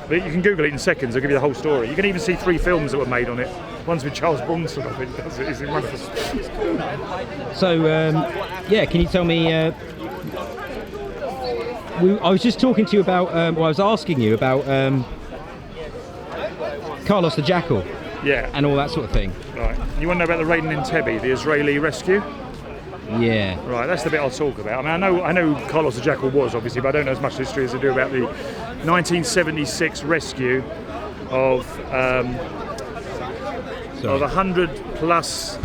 But you can Google it in seconds, I'll give you the whole story. You can even see 3 films that were made on it. One's with Charles Bronson, I think, does it. It's wonderful. So, can you tell me... I was just talking to you about... I was asking you about Carlos the Jackal. Yeah. And all that sort of thing. Right. You want to know about the raid in Entebbe, the Israeli rescue? Yeah. Right, that's the bit I'll talk about. I mean, I know who Carlos the Jackal was, obviously, but I don't know as much history as I do about the 1976 rescue of 100 plus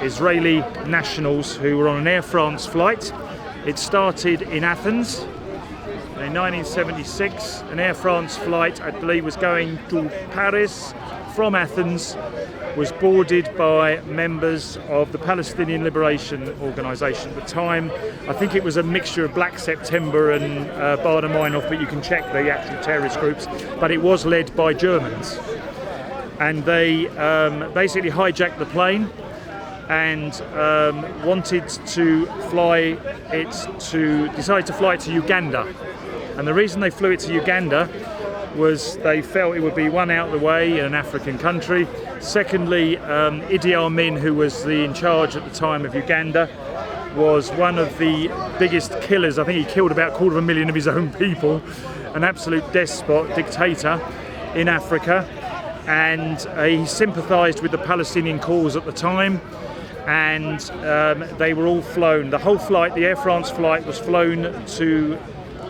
Israeli nationals who were on an Air France flight. It started in Athens in 1976. An Air France flight, I believe, was going to Paris from Athens, was boarded by members of the Palestinian Liberation Organisation at the time. I think it was a mixture of Black September and Baader Meinhof, but you can check the actual terrorist groups. But it was led by Germans. And they basically hijacked the plane and decided to fly it to Uganda. And the reason they flew it to Uganda was they felt it would be one out of the way in an African country. Secondly, Idi Amin, who was in charge at the time of Uganda, was one of the biggest killers. I think he killed about 250,000 of his own people, an absolute despot, dictator in Africa. And he sympathised with the Palestinian cause at the time, and they were all flown. The whole flight, the Air France flight, was flown to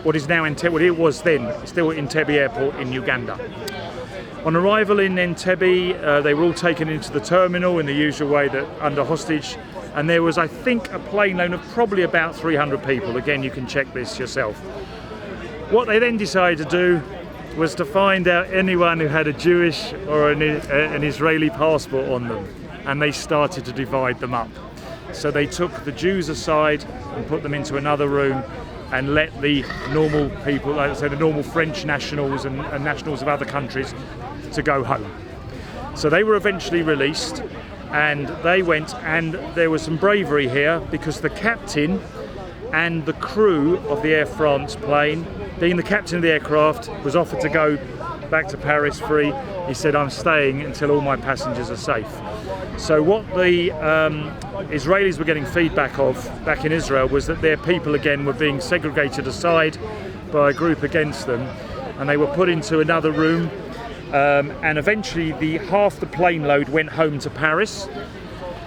what is now Entebbe. Well, it was then still Entebbe Airport in Uganda. On arrival in Entebbe, they were all taken into the terminal in the usual way, that under hostage, and there was, I think, a plane load of probably about 300 people. Again, you can check this yourself. What they then decided to do was to find out anyone who had a Jewish or an Israeli passport on them, and they started to divide them up. So they took the Jews aside and put them into another room and let the normal people, like I say, the normal French nationals and nationals of other countries, to go home. So they were eventually released, and they went, and there was some bravery here, because the captain and the crew of the Air France plane, being the captain of the aircraft, was offered to go back to Paris free. He said, "I'm staying until all my passengers are safe." So what the Israelis were getting feedback of back in Israel was that their people again were being segregated aside by a group against them, and they were put into another room, and eventually half the plane load went home to Paris.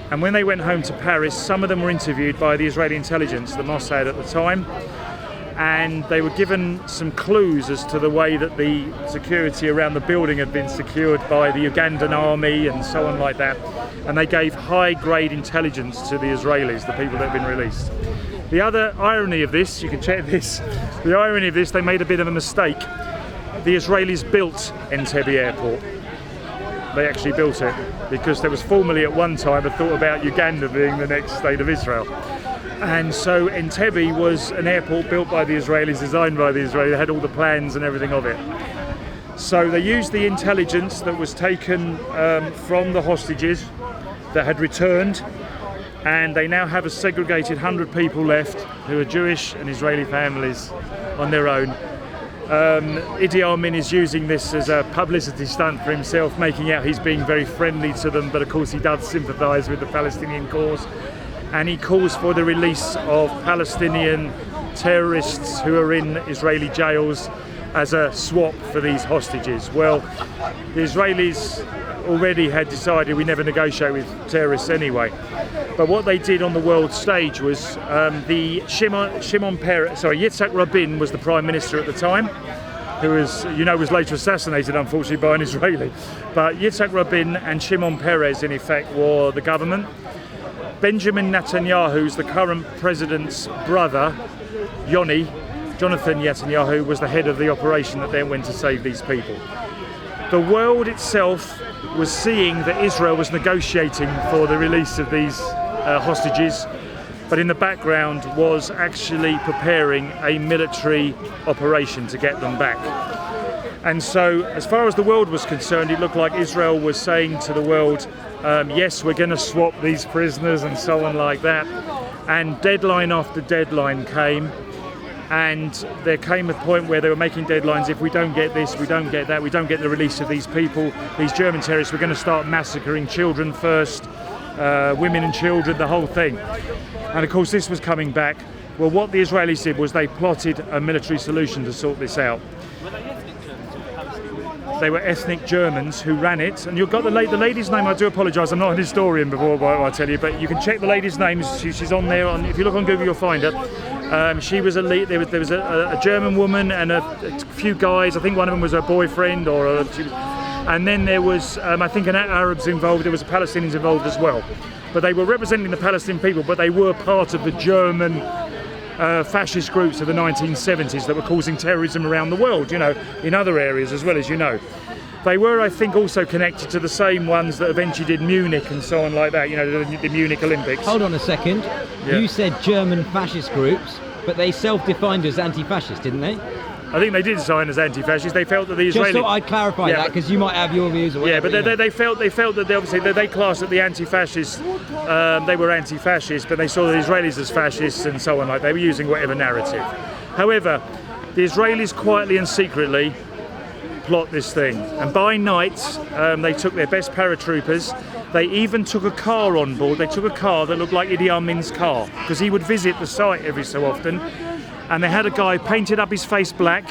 And when they went home to Paris, some of them were interviewed by the Israeli intelligence, the Mossad at the time, and they were given some clues as to the way that the security around the building had been secured by the Ugandan army and so on like that. And they gave high-grade intelligence to the Israelis, the people that had been released. The other irony of this, you can check this, the irony of this, they made a bit of a mistake. The Israelis built Entebbe Airport. They actually built it because there was formerly at one time a thought about Uganda being the next state of Israel. And so Entebbe was an airport built by the Israelis, designed by the Israelis, they had all the plans and everything of it. So they used the intelligence that was taken from the hostages that had returned, and they now have a segregated 100 people left who are Jewish and Israeli families on their own. Idi Amin is using this as a publicity stunt for himself, making out he's being very friendly to them, but of course he does sympathise with the Palestinian cause. And he calls for the release of Palestinian terrorists who are in Israeli jails as a swap for these hostages. Well, the Israelis already had decided we never negotiate with terrorists anyway. But what they did on the world stage was Yitzhak Rabin was the Prime Minister at the time, who was later assassinated, unfortunately, by an Israeli. But Yitzhak Rabin and Shimon Peres, in effect, were the government. Benjamin Netanyahu, the current president's brother, Jonathan Netanyahu, was the head of the operation that then went to save these people. The world itself was seeing that Israel was negotiating for the release of these hostages, but in the background was actually preparing a military operation to get them back. And so, as far as the world was concerned, it looked like Israel was saying to the world, yes, we're going to swap these prisoners and so on like that. And deadline after deadline came, And there came a point where they were making deadlines. If we don't get this, we don't get that, we don't get the release of these people, these German terrorists, we're going to start massacring children first, women and children, the whole thing. And of course this was coming back. Well, what the Israelis did was they plotted a military solution to sort this out. They were ethnic Germans who ran it, and you've got the lady's name. I do apologise, I'm not an historian before I tell you, but you can check the lady's name. She's on there. If you look on Google, you'll find her. She was a lead. There was a German woman and a few guys. I think one of them was her boyfriend, and then there was I think an Arabs involved. There was Palestinians involved as well, but they were representing the Palestinian people. But they were part of the German fascist groups of the 1970s that were causing terrorism around the world, in other areas as well, as you know. They were, I think, also connected to the same ones that eventually did Munich and so on like that, the Munich Olympics. Hold on a second. Yeah. You said German fascist groups, but they self-defined as anti-fascist, didn't they? I think they did sign as anti-fascist. They felt that the Israeli... Just thought I'd clarify that, because you might have your views or whatever. Yeah, but they felt that obviously they classed that the anti-fascists, they were anti-fascist, but they saw the Israelis as fascists and so on. Like they were using whatever narrative. However, the Israelis quietly and secretly plot this thing, and by night they took their best paratroopers. They even took a car on board. They took a car that looked like Idi Amin's car, because he would visit the site every so often. And they had a guy painted up his face black.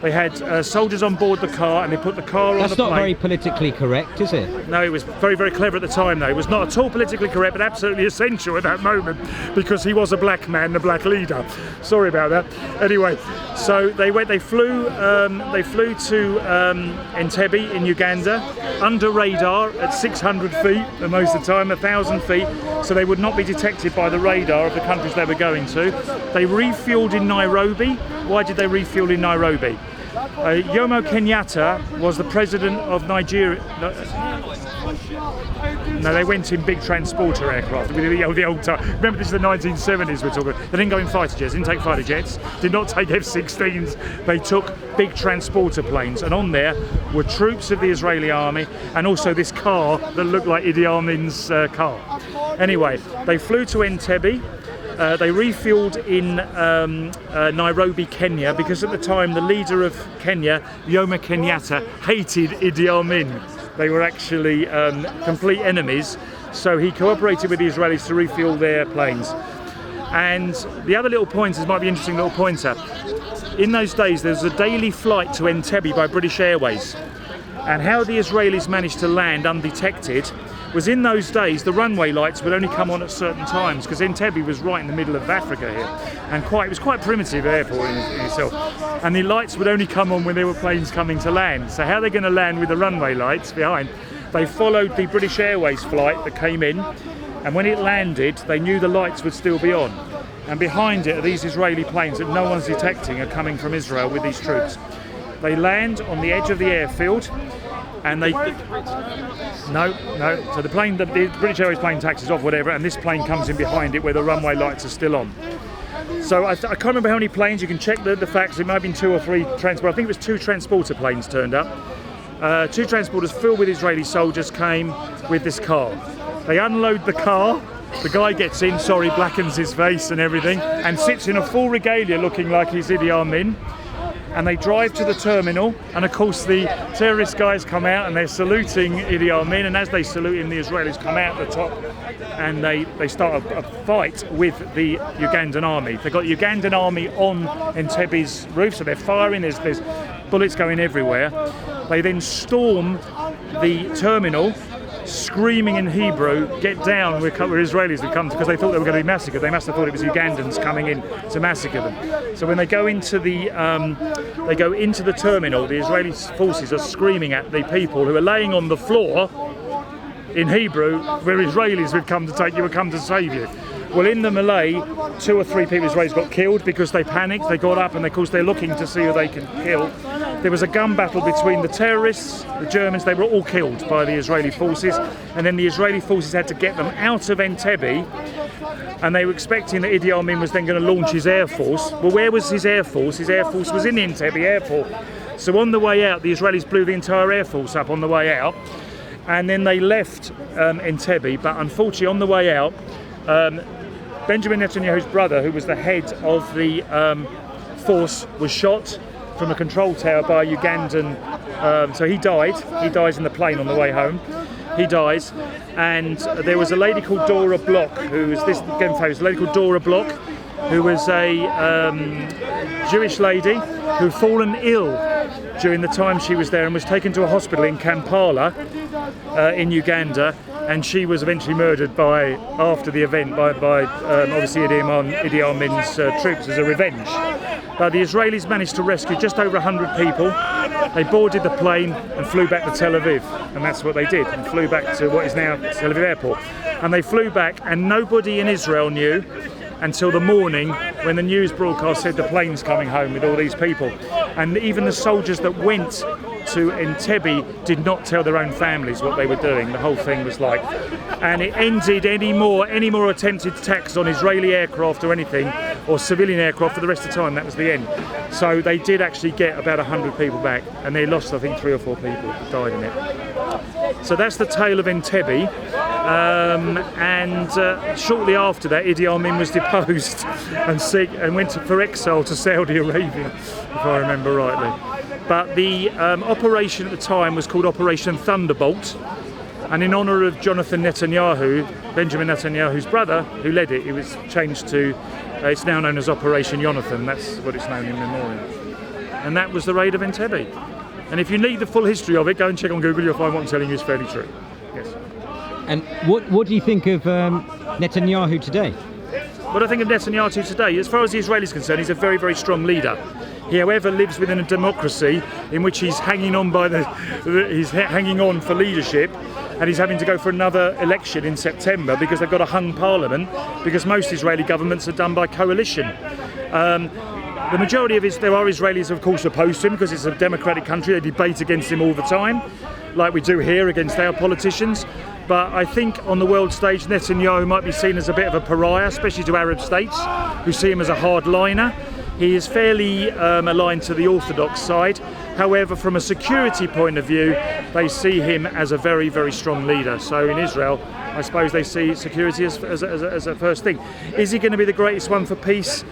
They had soldiers on board the car, and they put the car on the plane. That's not very politically correct, is it? No, it was very, very clever at the time, though. It was not at all politically correct, but absolutely essential at that moment, because he was a black man, a black leader. Sorry about that. Anyway, so they flew to Entebbe in Uganda, under radar at 600 feet, and most of the time 1,000 feet, so they would not be detected by the radar of the countries they were going to. They refueled in Nairobi. Why did they refuel in Nairobi? Jomo Kenyatta was the president of Nigeria. No, they went in big transporter aircraft with the old time. Remember, this is the 1970s we're talking. They didn't go in fighter jets, didn't take fighter jets, did not take F-16s. They took big transporter planes, and on there were troops of the Israeli army and also this car that looked like Idi Amin's car. Anyway, they flew to Entebbe. They refueled in Nairobi, Kenya, because at the time the leader of Kenya, Jomo Kenyatta, hated Idi Amin. They were actually complete enemies, so he cooperated with the Israelis to refuel their planes. And the other little pointers might be interesting little pointer. In those days there was a daily flight to Entebbe by British Airways, and how the Israelis managed to land undetected was, in those days the runway lights would only come on at certain times, because Entebbe was right in the middle of Africa here, and it was quite a primitive airport in itself, and the lights would only come on when there were planes coming to land. So how are they going to land with the runway lights behind? They followed the British Airways flight that came in, and when it landed they knew the lights would still be on, and behind it are these Israeli planes that no one's detecting are coming from Israel with these troops. They land on the edge of the airfield, and they... No. So the British Airways plane taxis off, whatever, and this plane comes in behind it where the runway lights are still on. So I can't remember how many planes. You can check the facts. It might have been 2 or 3 transporters. I think it was 2 transporter planes turned up. 2 transporters filled with Israeli soldiers came with this car. They unload the car. The guy gets in, blackens his face and everything, and sits in a full regalia looking like he's Idi Amin. And they drive to the terminal, and of course the terrorist guys come out and they're saluting Idi Amin, and as they salute him the Israelis come out the top and they start a fight with the Ugandan army. They've got the Ugandan army on Entebbe's roof, so they're firing, there's bullets going everywhere. They then storm the terminal, screaming in Hebrew, "Get down, we're Israelis have come," because they thought they were going to be massacred. They must have thought it was Ugandans coming in to massacre them. So when they go into the terminal, the Israeli forces are screaming at the people who are laying on the floor in Hebrew, "We're Israelis, we've come to take you, we've come to save you." Well, in the melee, 2 or 3 people Israelis got killed because they panicked. They got up and of course they're looking to see who they can kill. There was a gun battle between the terrorists, the Germans. They were all killed by the Israeli forces, and then the Israeli forces had to get them out of Entebbe, and they were expecting that Idi Amin was then going to launch his air force. Well, where was his air force? His air force was in Entebbe airport. So on the way out, the Israelis blew the entire air force up on the way out, and then they left Entebbe. But unfortunately, on the way out, Benjamin Netanyahu's brother, who was the head of the Force was shot from a control tower by a Ugandan. So he died. He dies in the plane on the way home. He dies, and there was a lady called Dora Bloch, who was this again famous. A lady called Dora Bloch, who was a Jewish lady who had fallen ill during the time she was there and was taken to a hospital in Kampala in Uganda, and she was eventually murdered after the event by obviously Idi Amin's troops as a revenge. But the Israelis managed to rescue just over 100 people. They boarded the plane and flew back to Tel Aviv, and that's what they did, and flew back to what is now Tel Aviv Airport. And they flew back, and nobody in Israel knew until the morning when the news broadcast said the plane's coming home with all these people. And even the soldiers that went to Entebbe did not tell their own families what they were doing. The whole thing was like, and it ended any more attempted attacks on Israeli aircraft or anything, or civilian aircraft for the rest of the time. That was the end. So they did actually get about 100 people back, and they lost, I think, 3 or 4 people who died in it. So that's the tale of Entebbe. And shortly after that, Idi Amin was deposed and went for exile to Saudi Arabia, if I remember rightly. But the operation at the time was called Operation Thunderbolt, and in honour of Jonathan Netanyahu, Benjamin Netanyahu's brother, who led it, it was changed to, it's now known as Operation Jonathan. That's what it's known in memoriam. And that was the raid of Entebbe. And if you need the full history of it, go and check on Google, you'll find what I'm telling you is fairly true. Yes. And what do you think of Netanyahu today? What I think of Netanyahu today, as far as the Israelis are concerned, he's a very, very strong leader. He, however, lives within a democracy in which he's hanging on for leadership, and he's having to go for another election in September because they've got a hung parliament, because most Israeli governments are done by coalition. The majority of there are Israelis, of course, opposed to him because it's a democratic country. They debate against him all the time, like we do here against our politicians. But I think on the world stage, Netanyahu might be seen as a bit of a pariah, especially to Arab states, who see him as a hardliner. He is fairly aligned to the Orthodox side. However, from a security point of view, they see him as a very, very strong leader. So in Israel, I suppose they see security as a first thing. Is he going to be the greatest one for peace?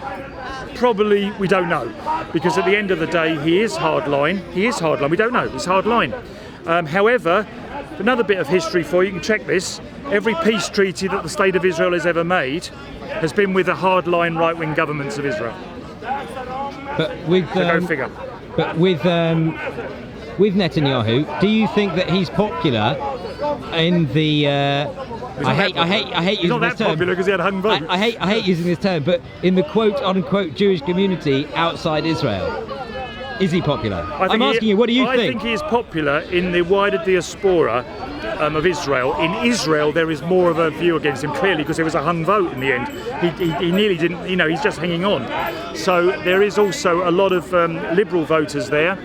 Probably, we don't know. Because at the end of the day, he is hardline. We don't know. He's hardline. However, another bit of history for you, you can check this. Every peace treaty that the State of Israel has ever made has been with the hardline right-wing governments of Israel. But with go figure. But with Netanyahu, do you think that he's popular in the? I hate using this term. He's not that popular because he had hung votes. I hate using this term, but in the quote-unquote Jewish community outside Israel, is he popular? I'm asking you, what do you think? I think he is popular in the wider diaspora of Israel. In Israel, there is more of a view against him, clearly, because there was a hung vote in the end. He nearly didn't, he's just hanging on. So there is also a lot of liberal voters there.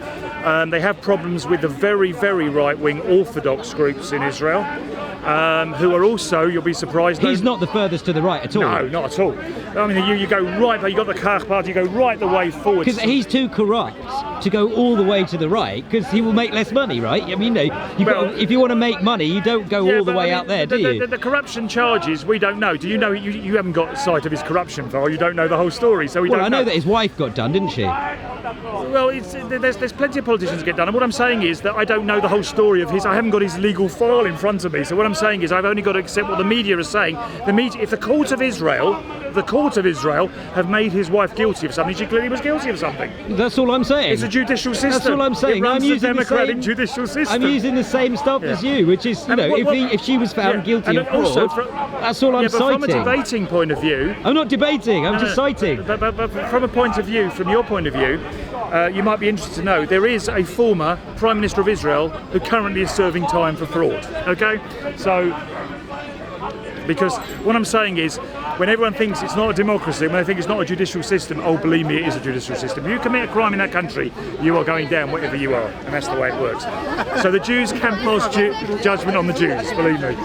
They have problems with the very, very right-wing Orthodox groups in Israel, who are also, you'll be surprised... He's not the furthest to the right at all. No, not at all. I mean, you go right, you've got the Kach party, you go right the way forward. Because he's too corrupt to go all the way to the right, because he will make less money, right? I mean, if you want to make money, you don't go all the way out there, do you? The corruption charges, we don't know. Do you know, you haven't got sight of his corruption file, you don't know the whole story, so we don't know. Well, I know that his wife got done, didn't she? Well, there's plenty of politicians get done, and what I'm saying is that I don't know the whole story of his. I haven't got his legal file in front of me, so what I'm saying is I've only got to accept what the media is saying. The media, if the court of Israel have made his wife guilty of something, she clearly was guilty of something. That's all I'm saying. It's a judicial system. That's all I'm saying. It runs the democratic judicial system. I'm using the same stuff as you, which is, if she was found guilty of fraud, that's all I'm citing. But from a debating point of view... I'm not debating, I'm just citing. But from a point of view, from your point of view, you might be interested to know there is a former Prime Minister of Israel who currently is serving time for fraud. Okay? So, because what I'm saying is, when everyone thinks it's not a democracy, when they think it's not a judicial system, oh, believe me, it is a judicial system. If you commit a crime in that country, you are going down whatever you are, and that's the way it works. So the Jews can pass judgment on the Jews, believe me.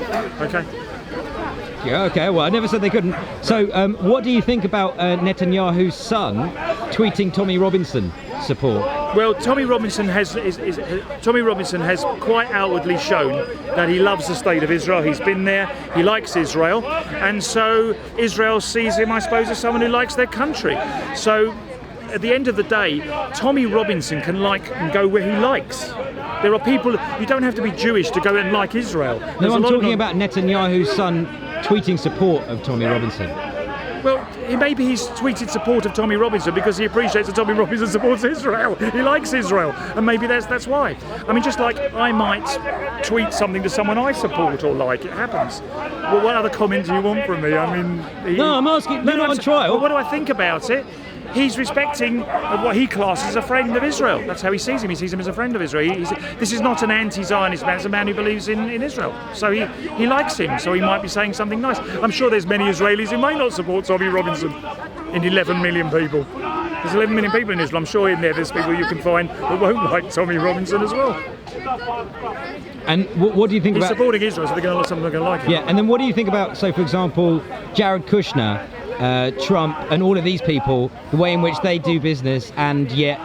Okay? Yeah, okay, well, I never said they couldn't. So, what do you think about Netanyahu's son tweeting Tommy Robinson support? Well, Tommy Robinson has quite outwardly shown that he loves the state of Israel. He's been there, he likes Israel, and so Israel sees him, I suppose, as someone who likes their country. So at the end of the day, Tommy Robinson can like and go where he likes. There are people, you don't have to be Jewish to go and like Israel. No, I'm talking about Netanyahu's son tweeting support of Tommy Robinson. Well, maybe he's tweeted support of Tommy Robinson because he appreciates that Tommy Robinson supports Israel. He likes Israel, and maybe that's why. I mean, just like I might tweet something to someone I support or like, it happens. Well, what other comment do you want from me? I mean... No, I'm asking, you're not on trial. Well, what do I think about it? He's respecting what he classes as a friend of Israel. That's how he sees him. He sees him as a friend of Israel. This is not an anti-Zionist man. It's a man who believes in Israel. So he likes him. So he might be saying something nice. I'm sure there's many Israelis who may not support Tommy Robinson in 11 million people. There's 11 million people in Israel. I'm sure in there's people you can find who won't like Tommy Robinson as well. And what do you think about... He's supporting Israel, so they're going to something they're going to like him. Yeah, and then what do you think about, so for example, Jared Kushner, Trump and all of these people, the way in which they do business, and yet,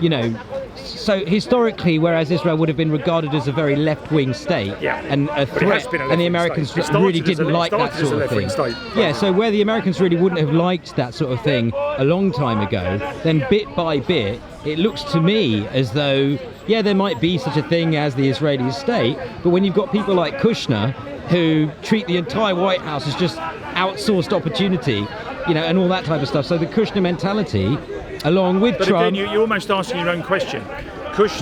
you know, so historically, whereas Israel would have been regarded as a very left-wing state and a threat, and the Americans really didn't like that sort of thing. Yeah, so where the Americans really wouldn't have liked that sort of thing a long time ago, then bit by bit, it looks to me as though, yeah, there might be such a thing as the Israeli state, but when you've got people like Kushner, who treat the entire White House as just outsourced opportunity, you know, and all that type of stuff. So the Kushner mentality, along with Trump... Again, you're almost asking your own question.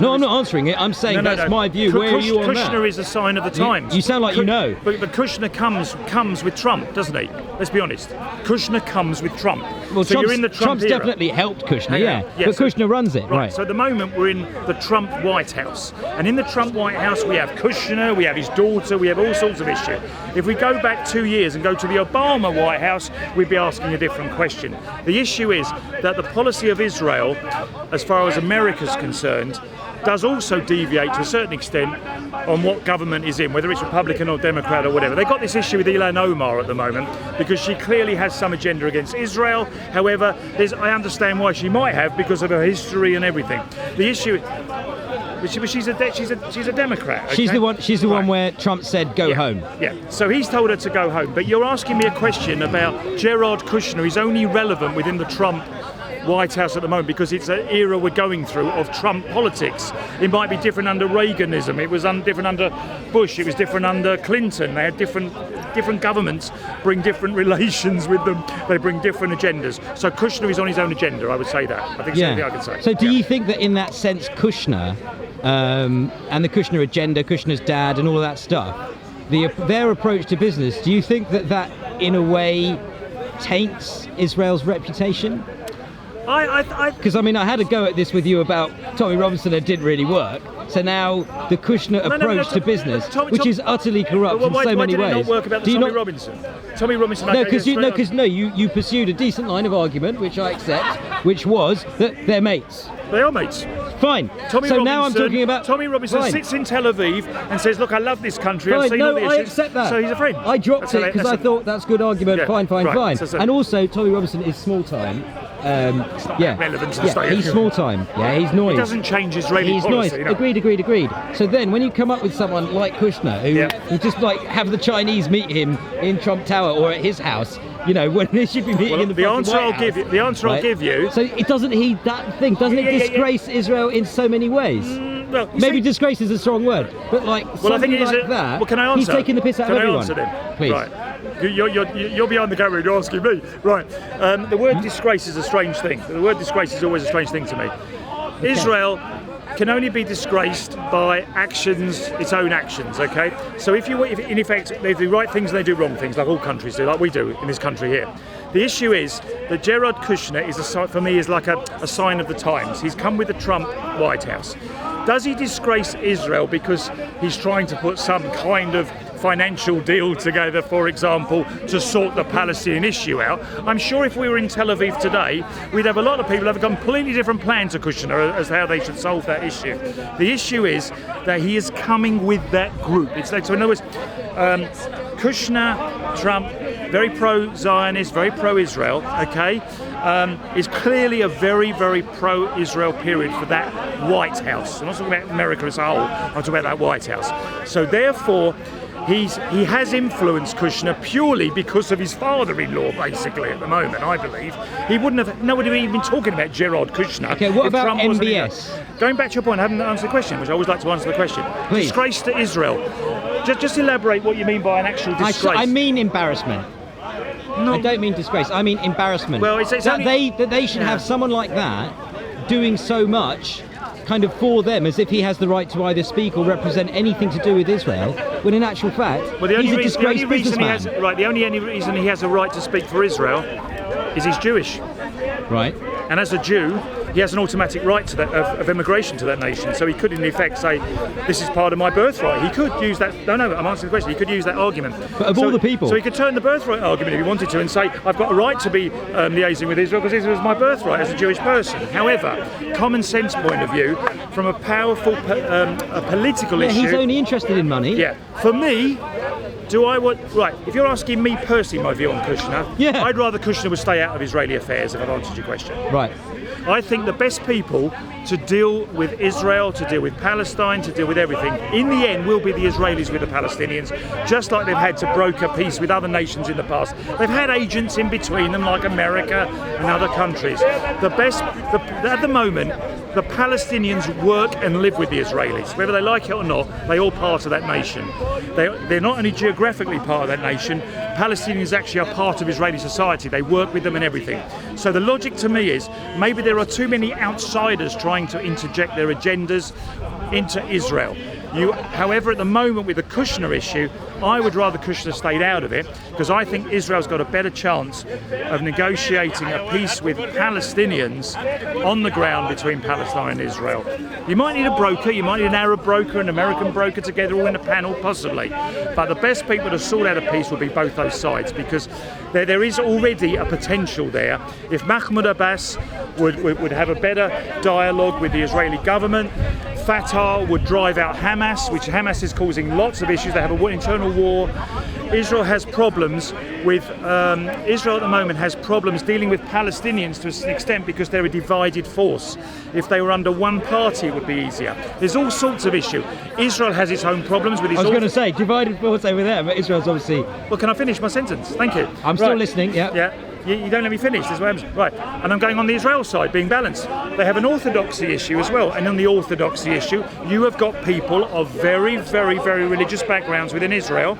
No, I'm not answering it. I'm saying that's my view. Where are you on that? Kushner is a sign of the times. You sound like you know. But Kushner comes with Trump, doesn't he? Let's be honest. Kushner comes with Trump. Well, so you're in the Trump Trump's era. definitely helped Kushner, but Kushner runs it, right? So at the moment we're in the Trump White House. And in the Trump White House we have Kushner, we have his daughter, we have all sorts of issues. If we go back 2 years and go to the Obama White House, we'd be asking a different question. The issue is that the policy of Israel, as far as America's concerned, does also deviate to a certain extent on what government is in, whether it's Republican or Democrat or whatever. They've got this issue with Ilhan Omar at the moment because she clearly has some agenda against Israel. However, I understand why she might have because of her history and everything. The issue, she's a Democrat. Okay? She's the one where Trump said go home. Yeah. So he's told her to go home. But you're asking me a question about Jared Kushner. He's only relevant within the Trump White House at the moment because it's an era we're going through of Trump politics. It might be different under Reaganism, it was different under Bush, it was different under Clinton. They had different governments bring different relations with them, they bring different agendas. So Kushner is on his own agenda, I would say that. I think it's something I can say. So do you think that in that sense Kushner and the Kushner agenda, Kushner's dad and all of that stuff, their approach to business, do you think that in a way taints Israel's reputation? Because I mean, I had a go at this with you about Tommy Robinson and it didn't really work. So now the Kushner approach to business, which is utterly corrupt in so many ways. Why did it not work about Tommy Robinson? Tommy Robinson. No, because you pursued a decent line of argument, which I accept, which was that they're mates. They are mates. Fine. Now I'm talking about Tommy Robinson sits in Tel Aviv and says, "Look, I love this country. Fine. I've seen all the issues." I accept that. So he's a friend. I dropped it because I thought that's good argument. Fine. And also, Tommy Robinson is small time. It's not relevant to the state. He's small time. Yeah, he's noise. He doesn't change Israeli policy. Noise. Agreed. So then, when you come up with someone like Kushner, who just like have the Chinese meet him in Trump Tower or at his house, you know, when they should be meeting in the answer White I'll House, give you. I'll give you. So it doesn't it disgrace Israel in so many ways? Well, maybe disgrace is a strong word, but like I think it is that. Well, can I answer? He's taking the piss out of everyone. Can I answer then? Please. Right. You're behind the camera and you're asking me. Right. The word disgrace is a strange thing. The word disgrace is always a strange thing to me. Okay. Israel can only be disgraced by actions, its own actions, okay? So if in effect, they do right things and they do wrong things, like all countries do, like we do in this country here. The issue is that Jared Kushner for me is like a sign of the times. He's come with the Trump White House. Does he disgrace Israel because he's trying to put some kind of financial deal together, for example, to sort the Palestinian issue out? I'm sure if we were in Tel Aviv today, we'd have a lot of people have a completely different plan to Kushner as to how they should solve that issue. The issue is that he is coming with that group. So in other words, Kushner, Trump, very pro-Zionist, very pro-Israel, okay, is clearly a very, very pro-Israel period for that White House. I'm not talking about America as a whole, I'm talking about that White House. So therefore, he has influenced Kushner purely because of his father-in-law, basically, at the moment, I believe. He wouldn't have, nobody would even been talking about Gerard Kushner. Okay, what if about Trump wasn't MBS? Going back to your point, I haven't answered the question, which I always like to answer the question. Please. Disgrace to Israel. Just elaborate what you mean by an actual disgrace. I mean embarrassment. No. I don't mean disgrace. I mean embarrassment. Well, it's that they should have someone like that doing so much kind of for them, as if he has the right to either speak or represent anything to do with Israel, when in actual fact, he's a disgraced businessman. The only reason he has a right to speak for Israel is he's Jewish. Right. And as a Jew, he has an automatic right to that of immigration to that nation. So he could, in effect, say, "This is part of my birthright." He could use that. No, I'm answering the question. He could use that argument. But of all the people, so he could turn the birthright argument if he wanted to, and say, "I've got a right to be liaising with Israel because Israel is my birthright as a Jewish person." However, common sense point of view, from a powerful a political issue, he's only interested in money. Yeah, for me. Right, if you're asking me personally my view on Kushner, I'd rather Kushner would stay out of Israeli affairs, if I've answered your question. Right. I think the best people to deal with Israel, to deal with Palestine, to deal with everything, in the end will be the Israelis with the Palestinians, just like they've had to broker peace with other nations in the past. They've had agents in between them, like America and other countries. At the moment, the Palestinians work and live with the Israelis. Whether they like it or not, they're all part of that nation. They're not only geographically part of that nation, Palestinians actually are part of Israeli society. They work with them and everything. So the logic to me is, maybe there are too many outsiders trying to interject their agendas into Israel. However, at the moment with the Kushner issue, I would rather Kushner stayed out of it, because I think Israel's got a better chance of negotiating a peace with Palestinians on the ground between Palestine and Israel. You might need a broker, you might need an Arab broker, an American broker together, all in a panel, possibly. But the best people to sort out a peace will be both those sides, because there is already a potential there. If Mahmoud Abbas would have a better dialogue with the Israeli government, Fatah would drive out Hamas, which Hamas is causing lots of issues. They have an internal war. Israel has problems with, Israel at the moment has problems dealing with Palestinians to an extent because they're a divided force. If they were under one party, it would be easier. There's all sorts of issues. Israel has its own problems with its... I was going to say, divided force over there, but Israel's obviously... Well, can I finish my sentence? Thank you. I'm still listening, yeah. Yeah. You don't let me finish, that's what happens. Right, and I'm going on the Israel side, being balanced. They have an orthodoxy issue as well, and on the orthodoxy issue, you have got people of very, very, very religious backgrounds within Israel.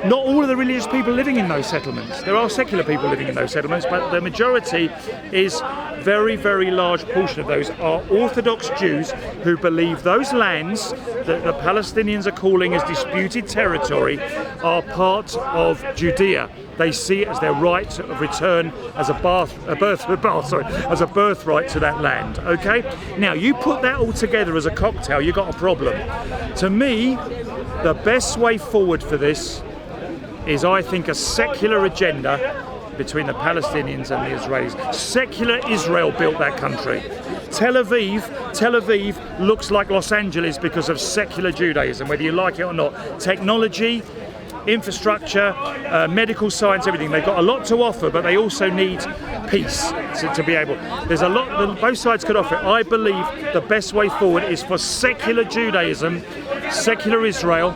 Not all of the religious people living in those settlements. There are secular people living in those settlements, but the majority is very, very large portion of those are Orthodox Jews who believe those lands that the Palestinians are calling as disputed territory are part of Judea. They see it as their right of return as a birthright to that land. Okay? Now you put that all together as a cocktail, you got a problem. To me, the best way forward for this is, I think, a secular agenda between the Palestinians and the Israelis. Secular Israel built that country. Tel Aviv looks like Los Angeles because of secular Judaism, whether you like it or not. Technology, infrastructure, medical science, everything. They've got a lot to offer, but they also need peace to be able. There's a lot that both sides could offer. I believe the best way forward is for secular Judaism, secular Israel,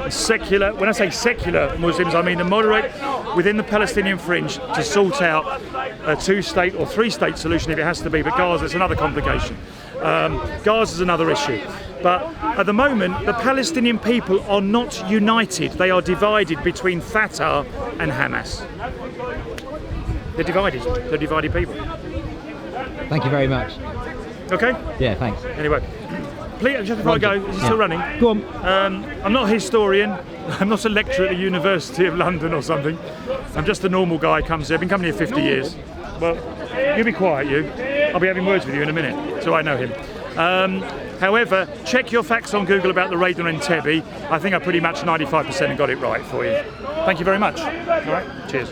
secular, when I say secular Muslims, I mean the moderate within the Palestinian fringe, to sort out a two-state or three-state solution if it has to be, but Gaza is another complication. Gaza is another issue. But at the moment, the Palestinian people are not united. They are divided between Fatah and Hamas. They're divided. They're divided people. Thank you very much. Okay? Yeah, thanks. Anyway, please, just before I go, is it still running? Go on. I'm not a historian. I'm not a lecturer at the University of London or something. I'm just a normal guy who comes here. I've been coming here 50 years. Well, you be quiet, you. I'll be having words with you in a minute, so I know him. However, check your facts on Google about the raid on Entebbe. I think I pretty much 95% got it right for you. Thank you very much. All right, cheers.